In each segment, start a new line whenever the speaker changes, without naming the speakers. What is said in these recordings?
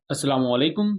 अस्सलामुअलैकुम।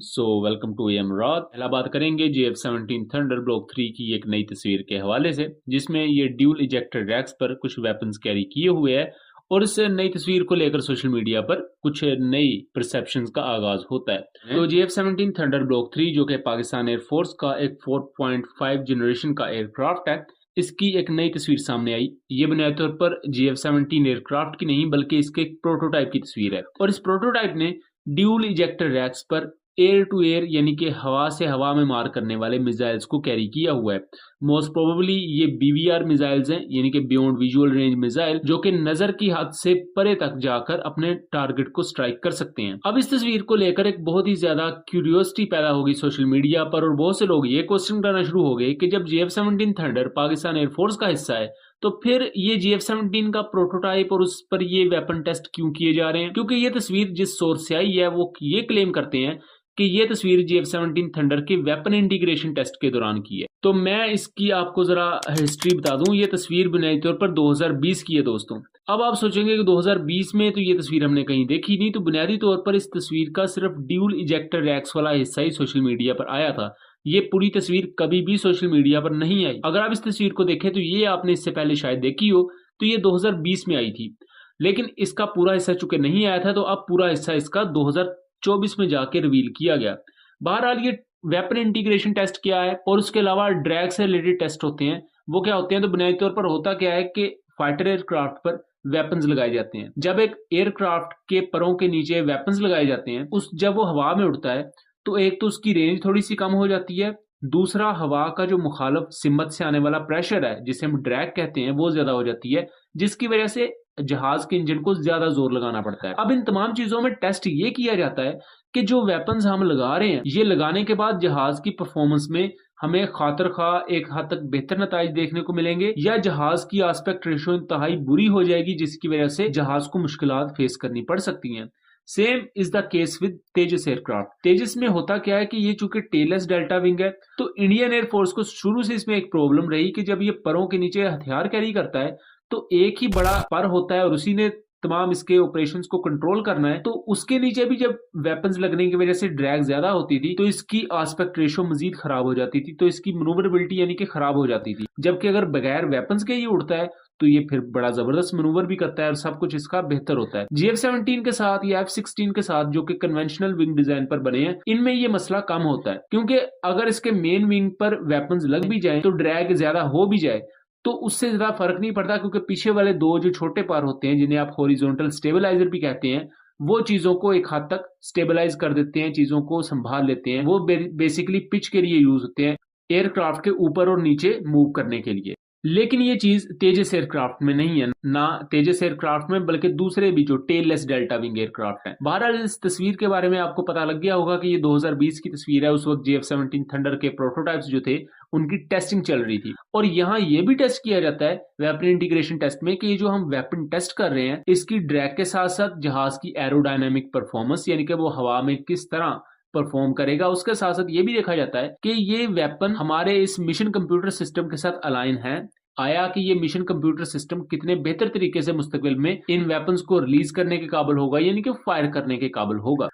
Welcome to एमरात। पहला बात करेंगे JF-17 थंडर ब्लॉक 3 की एक नई तस्वीर के हवाले से, जिसमें ये ड्यूल इजेक्टर रैक्स पर कुछ वेपन्स कैरी किए हुए है और इस नई तस्वीर को लेकर सोशल मीडिया पर कुछ नई परसेप्शंस का आगाज होता है। तो JF-17 थंडर ब्लॉक 3 जो कि पाकिस्तान एयरफोर्स का एक 4.5 जनरेशन का एयरक्राफ्ट है, इसकी एक नई तस्वीर सामने आई। ये बुनियादी तौर पर JF-17 एयरक्राफ्ट की नहीं बल्कि इसके एक प्रोटोटाइप की तस्वीर है और इस प्रोटोटाइप ने ड्यूल इजेक्टर रैक्स पर एयर टू एयर यानी कि हवा से हवा में मार करने वाले मिसाइल्स को कैरी किया हुआ है। मोस्ट प्रोबेबली ये BVR मिसाइल्स हैं, यानी कि बियॉन्ड विजुअल रेंज मिसाइल, जो कि नजर की हद से परे तक जाकर अपने टारगेट को स्ट्राइक कर सकते हैं। अब इस तस्वीर को लेकर एक बहुत ही ज्यादा क्यूरियोसिटी पैदा होगी सोशल मीडिया पर और बहुत से लोग ये क्वेश्चन करना शुरू हो गए कि जब JF-17 थंडर पाकिस्तान एयरफोर्स का हिस्सा है तो फिर ये JF-17 का प्रोटोटाइप और उस पर ये वेपन टेस्ट क्यों किए जा रहे हैं? क्योंकि ये तस्वीर जिस सोर्स से आई है वो ये क्लेम करते हैं कि ये तस्वीर JF-17 थंडर के वेपन इंटीग्रेशन टेस्ट के दौरान की है। तो मैं इसकी आपको जरा हिस्ट्री बता दूं। ये तस्वीर बुनियादी तौर पर 2020 की है दोस्तों। अब आप सोचेंगे कि 2020 में तो ये तस्वीर हमने कहीं देखी नहीं, तो बुनियादी तौर पर इस तस्वीर का सिर्फ ड्यूल इजेक्टर रैक्स वाला हिस्सा ही सोशल मीडिया पर आया था। ये पूरी तस्वीर कभी भी सोशल मीडिया पर नहीं आई। अगर आप इस तस्वीर को देखें तो ये आपने इससे पहले शायद देखी हो, तो ये 2020 में आई थी, लेकिन इसका पूरा हिस्सा चूंकि नहीं आया था तो अब पूरा हिस्सा इसका 2024 में जाके रिवील किया गया। बहरहाल ये वेपन इंटीग्रेशन टेस्ट क्या है और उसके अलावा ड्रैग से रिलेटेड टेस्ट होते हैं, वो क्या होते हैं? तो बुनियादी तौर पर होता क्या है कि फाइटर एयरक्राफ्ट पर वेपन्स लगाए जाते हैं। जब एक एयरक्राफ्ट के परों के नीचे वेपन्स लगाए जाते हैं, उस जब वो हवा में उड़ता है तो एक तो उसकी रेंज थोड़ी सी कम हो जाती है, दूसरा हवा का जो मुखालफ सिमत से आने वाला प्रेशर है जिसे हम ड्रैग कहते हैं वो ज्यादा हो जाती है, जिसकी वजह से जहाज के इंजन को ज्यादा जोर लगाना पड़ता है। अब इन तमाम चीजों में टेस्ट ये किया जाता है कि जो वेपन्स हम लगा रहे हैं ये लगाने के बाद जहाज की परफॉर्मेंस में हमें खातर खा एक हद तक बेहतर नताइज देखने को मिलेंगे या जहाज की आस्पेक्ट रेशो इंतहाई बुरी हो जाएगी, जिसकी वजह से जहाज को मुश्किलात फेस करनी पड़ सकती हैं। Same is the case with Tejas aircraft. Tejas में होता क्या है कि ये चूंकि टेललेस डेल्टा विंग है तो इंडियन एयरफोर्स को शुरू से इसमें एक प्रॉब्लम रही कि जब ये परों के नीचे हथियार कैरी करता है तो एक ही बड़ा पर होता है और उसी ने तमाम इसके ऑपरेशंस को कंट्रोल करना है, तो उसके नीचे भी जब वेपन्स लगने की वजह से ड्रैग ज्यादा होती थी तो इसकी आस्पेक्ट रेशो मजीद खराब हो जाती थी, तो इसकी मनूवरबिलिटी यानी कि खराब हो जाती थी। जबकि अगर बगैर वेपन्स के ये उड़ता है तो ये फिर बड़ा जबरदस्त मनूवर भी करता है और सब कुछ इसका बेहतर होता है। JF-17 के साथ या F-16 के साथ जो कि कन्वेंशनल विंग डिजाइन पर बने हैं, इनमें ये मसला कम होता है, क्योंकि अगर इसके मेन विंग पर वेपन्स लग भी जाए तो ड्रैग ज्यादा हो भी जाए तो उससे ज्यादा फर्क नहीं पड़ता, क्योंकि पीछे वाले दो जो छोटे पार होते हैं जिन्हें आप हॉरिजॉन्टल स्टेबलाइजर भी कहते हैं, वो चीजों को एक हद तक स्टेबलाइज कर देते हैं, चीजों को संभाल लेते हैं। वो बेसिकली पिच के लिए यूज होते हैं, एयरक्राफ्ट के ऊपर और नीचे मूव करने के लिए। लेकिन ये चीज तेजस एयरक्राफ्ट में नहीं है, ना तेजस एयरक्राफ्ट में बल्कि दूसरे भी जो टेललेस डेल्टा विंग एयरक्राफ्ट है। बहरहाल इस तस्वीर के बारे में आपको पता लग गया होगा कि ये 2020 की तस्वीर है। उस वक्त JF-17 थंडर के प्रोटोटाइप्स जो थे उनकी टेस्टिंग चल रही थी और यहाँ ये भी टेस्ट किया जाता है वेपन इंटीग्रेशन टेस्ट में कि ये जो हम वेपन टेस्ट कर रहे हैं इसकी ड्रैग के साथ साथ जहाज की एरोडायनामिक परफॉर्मेंस यानी कि वो हवा में किस तरह परफॉर्म करेगा, उसके साथ साथ ये भी देखा जाता है कि ये वेपन हमारे इस मिशन कंप्यूटर सिस्टम के साथ अलाइन है, आया कि ये मिशन कंप्यूटर सिस्टम कितने बेहतर तरीके से मुस्तकबिल में इन वेपन्स को रिलीज करने के काबिल होगा, यानी कि फायर करने के काबिल होगा।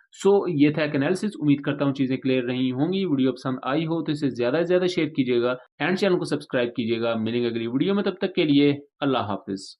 ये था एक एनालिसिस। उम्मीद करता हूँ चीजें क्लियर रही होंगी। वीडियो पसंद आई हो तो इसे ज्यादा से ज्यादा शेयर कीजिएगा एंड चैनल को सब्सक्राइब कीजिएगा। मिलेंगे अगली वीडियो में, तब तक के लिए अल्लाह हाफिज।